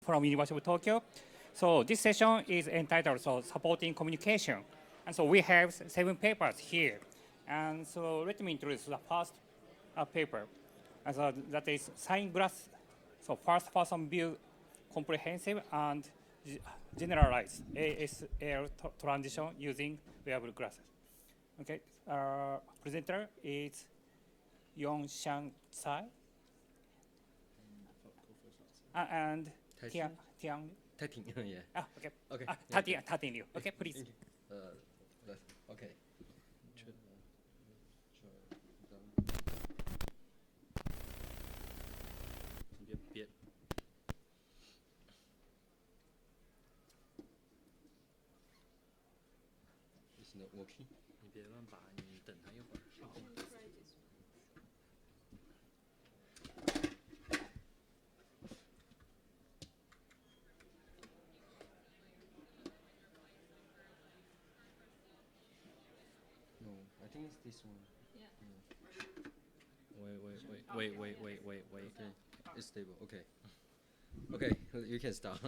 from University of Tokyo. So this session is entitled Supporting Communication. And so we have 7 papers here. And so let me introduce the first paper. And so that is SignGlass, so first person view comprehensive and generalized ASL transition using wearable glasses. Okay, presenter is Yongxiang and Tiang. Taiting, yeah. Okay. Okay. Taiting you. Okay, please. Okay. 别 It's not working. 你别乱拔，你等他一会儿。No, I think it's this one. Wait. Okay, it's stable. Okay. Okay, you can start.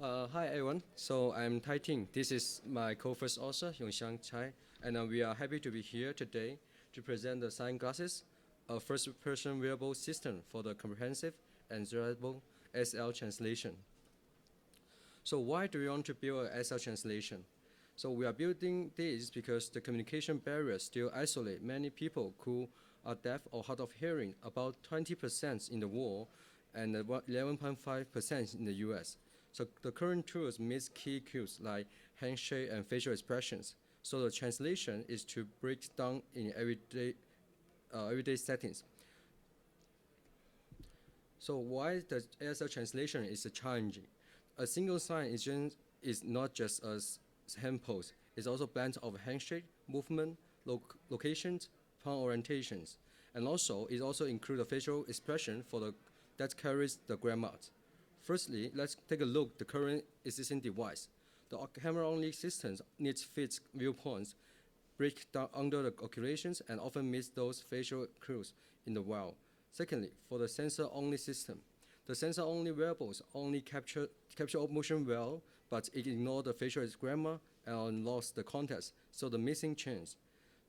Hi everyone. So I'm Taiting. This is my co-first author, Yongxiang, and we are happy to be here today to present the SignGlass, a first-person wearable system for the comprehensive and generalizable ASL translation. So why do we want to build an ASL translation? So we are building this because the communication barriers still isolate many people who are deaf or hard of hearing, about 20% in the world and 11.5% in the US. So the current tools miss key cues like handshake and facial expressions. So the translation is to break down in everyday settings. So why the ASL translation is challenging? A single sign is not just a hand pose. It's also a blend of handshake, movement, locations, palm orientations, and also it also includes a facial expression that carries the grammar. Firstly, let's take a look at the current existing device. The camera-only systems needs fixed viewpoints, break down under the occultations, and often miss those facial cues in the wild. Secondly, for the sensor-only system, the sensor-only wearables only capture motion well, but it ignores the facial grammar and lost the context, so the missing change.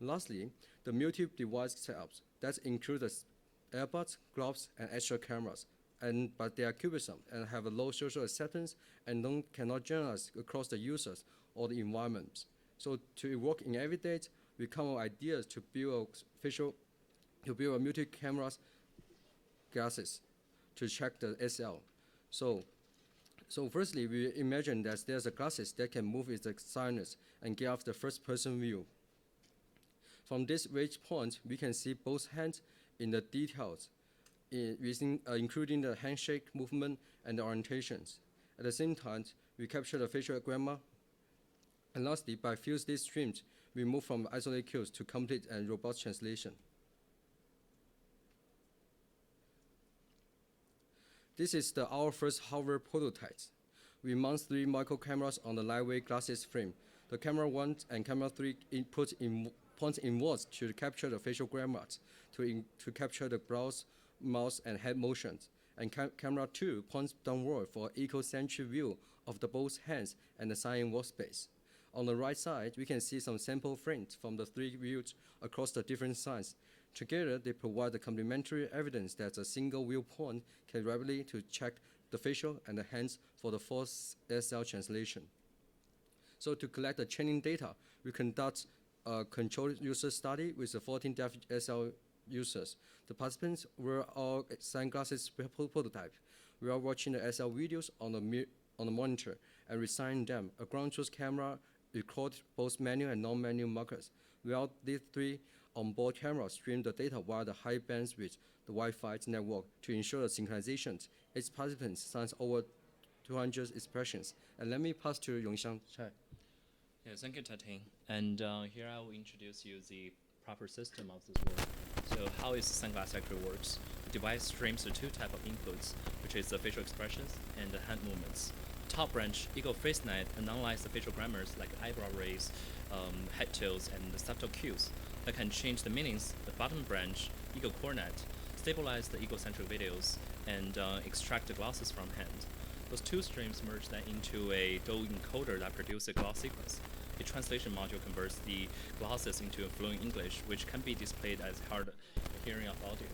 Lastly, the multi-device setups that include the earbuds, gloves, and extra cameras, but they are cumbersome and have a low social acceptance and cannot generalize across the users or the environments. So to work in every day, we come up with ideas to build a multi-cameras glasses to check the SL. So firstly, we imagine that there's a glasses that can move with the signers and give the first-person view. From this vantage point, we can see both hands in the details, including the handshake movement and the orientations. At the same time, we capture the facial grammar. And lastly, by fusing these streams, we move from isolated cues to complete and robust translation. This is our first hardware prototype. We mount 3 micro cameras on the lightweight glasses frame. The camera 1 and camera 3 point inwards to capture the facial grammars, to capture the brows, mouth, and head motions. And camera 2 points downward for eco-centric view of the both hands and the sign workspace. On the right side, we can see some sample frames from the 3 views across the different signs. Together, they provide the complementary evidence that a single viewpoint can rapidly to check the facial and the hands for the false SL translation. So to collect the training data, we conduct a controlled user study with the 14 deaf SL users. The participants were all SignGlass prototype. We are watching the SL videos on the monitor and reassigning them. A ground truth camera records both manual and non-manual markers. While these 3 onboard cameras stream the data via the high bandwidth, the Wi-Fi network to ensure the synchronization. Each participant signs over 200 expressions. And let me pass to Yongxiang. Yeah, thank you, Taiting. And here I will introduce you the proper system of this work. So how is SignGlass actually works? The device streams the 2 types of inputs, which is the facial expressions and the hand movements. Top branch, Ego FaceNet, analyze the facial grammars like eyebrow raise, head tilts, and the subtle cues that can change the meanings. The bottom branch, Ego CoreNet, stabilize the egocentric videos and extract the glosses from hand. Those two streams merge then into a Zhou encoder that produces a gloss sequence. A translation module converts the glosses into a fluent English, which can be displayed as hard hearing of audio.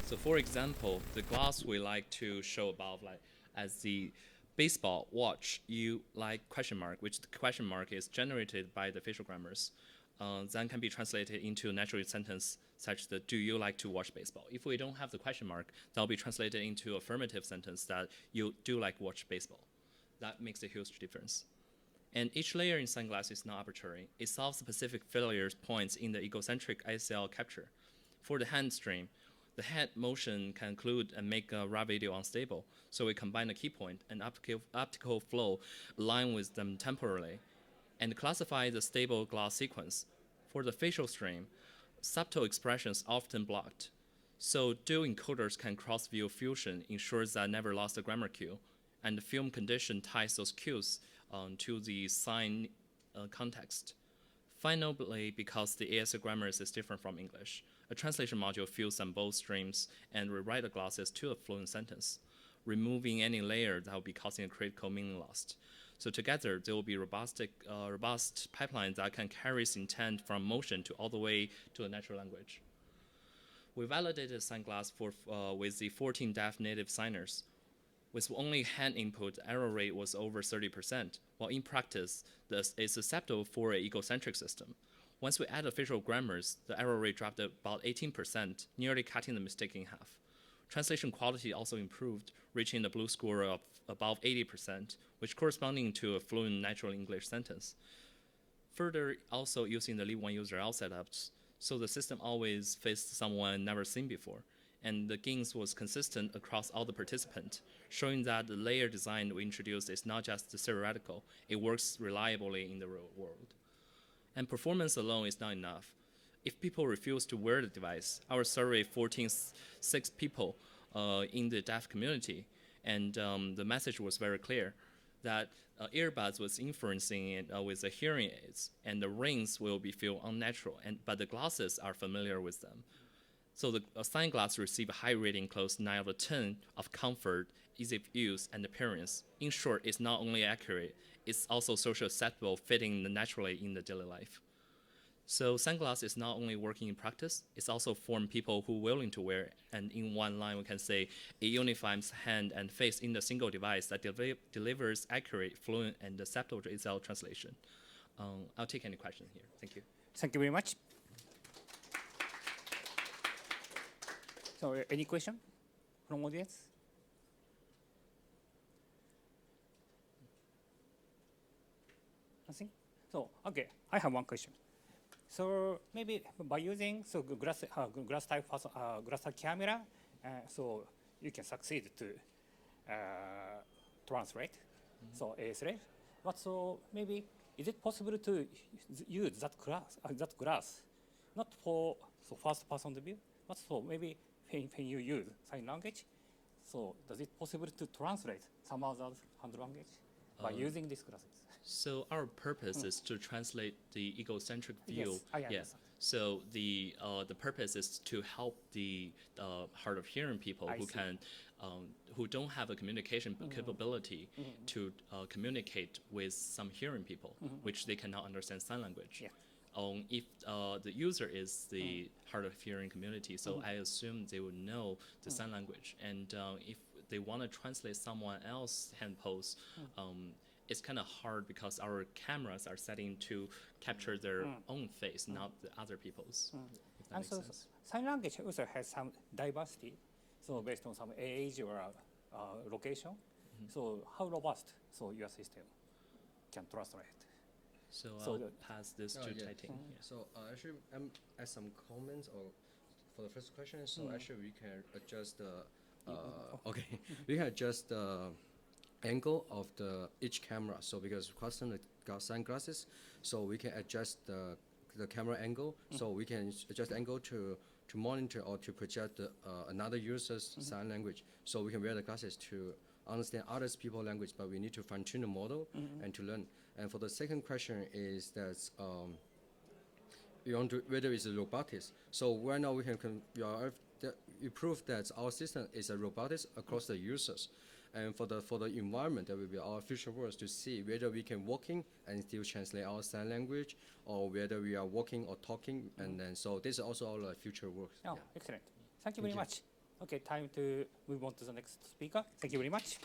So for example, the gloss we like to show above, like as the baseball watch, you like question mark, which the question mark is generated by the facial grammars, then can be translated into a natural sentence such that, do you like to watch baseball? If we don't have the question mark, that'll be translated into affirmative sentence that you do like watch baseball. That makes a huge difference. And each layer in SignGlass is not arbitrary. It solves specific failure points in the egocentric ASL capture. For the hand stream, the head motion can include and make a raw video unstable. So we combine the key point and optical flow align with them temporarily and classify the stable gloss sequence. For the facial stream, subtle expressions often blocked. So dual encoders can cross-view fusion, ensures that never lost a grammar cue, and the film condition ties those cues to the sign context. Finally, because the ASL grammar is different from English, a translation module fills on both streams and rewrite the glosses to a fluent sentence, removing any layer that will be causing a critical meaning loss. So together, there will be robust pipelines that can carry intent from motion to all the way to a natural language. We validated SignGlass with the 14 deaf native signers. With only hand input, the error rate was over 30%, while in practice, this is acceptable for an egocentric system. Once we added facial grammars, the error rate dropped about 18%, nearly cutting the mistake in half. Translation quality also improved, reaching the blue score of above 80%, which corresponding to a fluent natural English sentence. Further, also using the leave one user out setups, so the system always faced someone never seen before. And the gains was consistent across all the participants, showing that the layer design we introduced is not just theoretical, it works reliably in the real world. And performance alone is not enough. If people refuse to wear the device, our survey 14,6 people in the deaf community, and the message was very clear that earbuds was influencing it with the hearing aids, and the rings will feel unnatural, but the glosses are familiar with them. So the SignGlass received a high rating, close 9 out of 10 of comfort, easy of use, and appearance. In short, it's not only accurate, it's also socially acceptable, fitting naturally in the daily life. So SignGlass is not only working in practice, it's also for people who are willing to wear it. And in one line, we can say it unifies hand and face in a single device that delivers accurate, fluent, and acceptable ASL translation. I'll take any question here. Thank you. Thank you very much. So any question from audience? Nothing? So, okay, I have one question. So maybe by using glass type camera, so you can succeed to translate so ASL. But so maybe is it possible to use that glass not for first person view, but so maybe when you use sign language, so does it possible to translate some other hand language by using these glasses? So our purpose is to translate the egocentric view. Yes, I understand. So the purpose is to help the hard of hearing people who don't have a communication capability to communicate with some hearing people, which they cannot understand sign language. Yeah. If the user is the hard of hearing community, so I assume they would know the sign language. And if they want to translate someone else's hand pose, it's kind of hard because our cameras are setting to capture their own face, not the other people's. If that And makes so sense. sign language also has some diversity, so based on some age or location. So how robust so your system can translate? So So I'll the- pass this to Taiting. Yeah. So actually, add some comments for the first question. So actually, we can adjust the we can adjust the angle of each camera. So because custom sunglasses, so we can adjust the camera angle. So we can adjust angle to monitor or to project another user's sign language. So we can wear the glasses to understand other people's language, but we need to fine tune the model and to learn. And for the second question is that we want to whether it's robotics. So right now we are we prove that our system is a robotics across the users. And for the environment, that will be our future works to see whether we can walking and still translate our sign language, or whether we are walking or talking. And then so this is also our future works. Oh, Yeah. excellent. Thank you very you. much. Okay, time to move on to the next speaker. Thank you very much.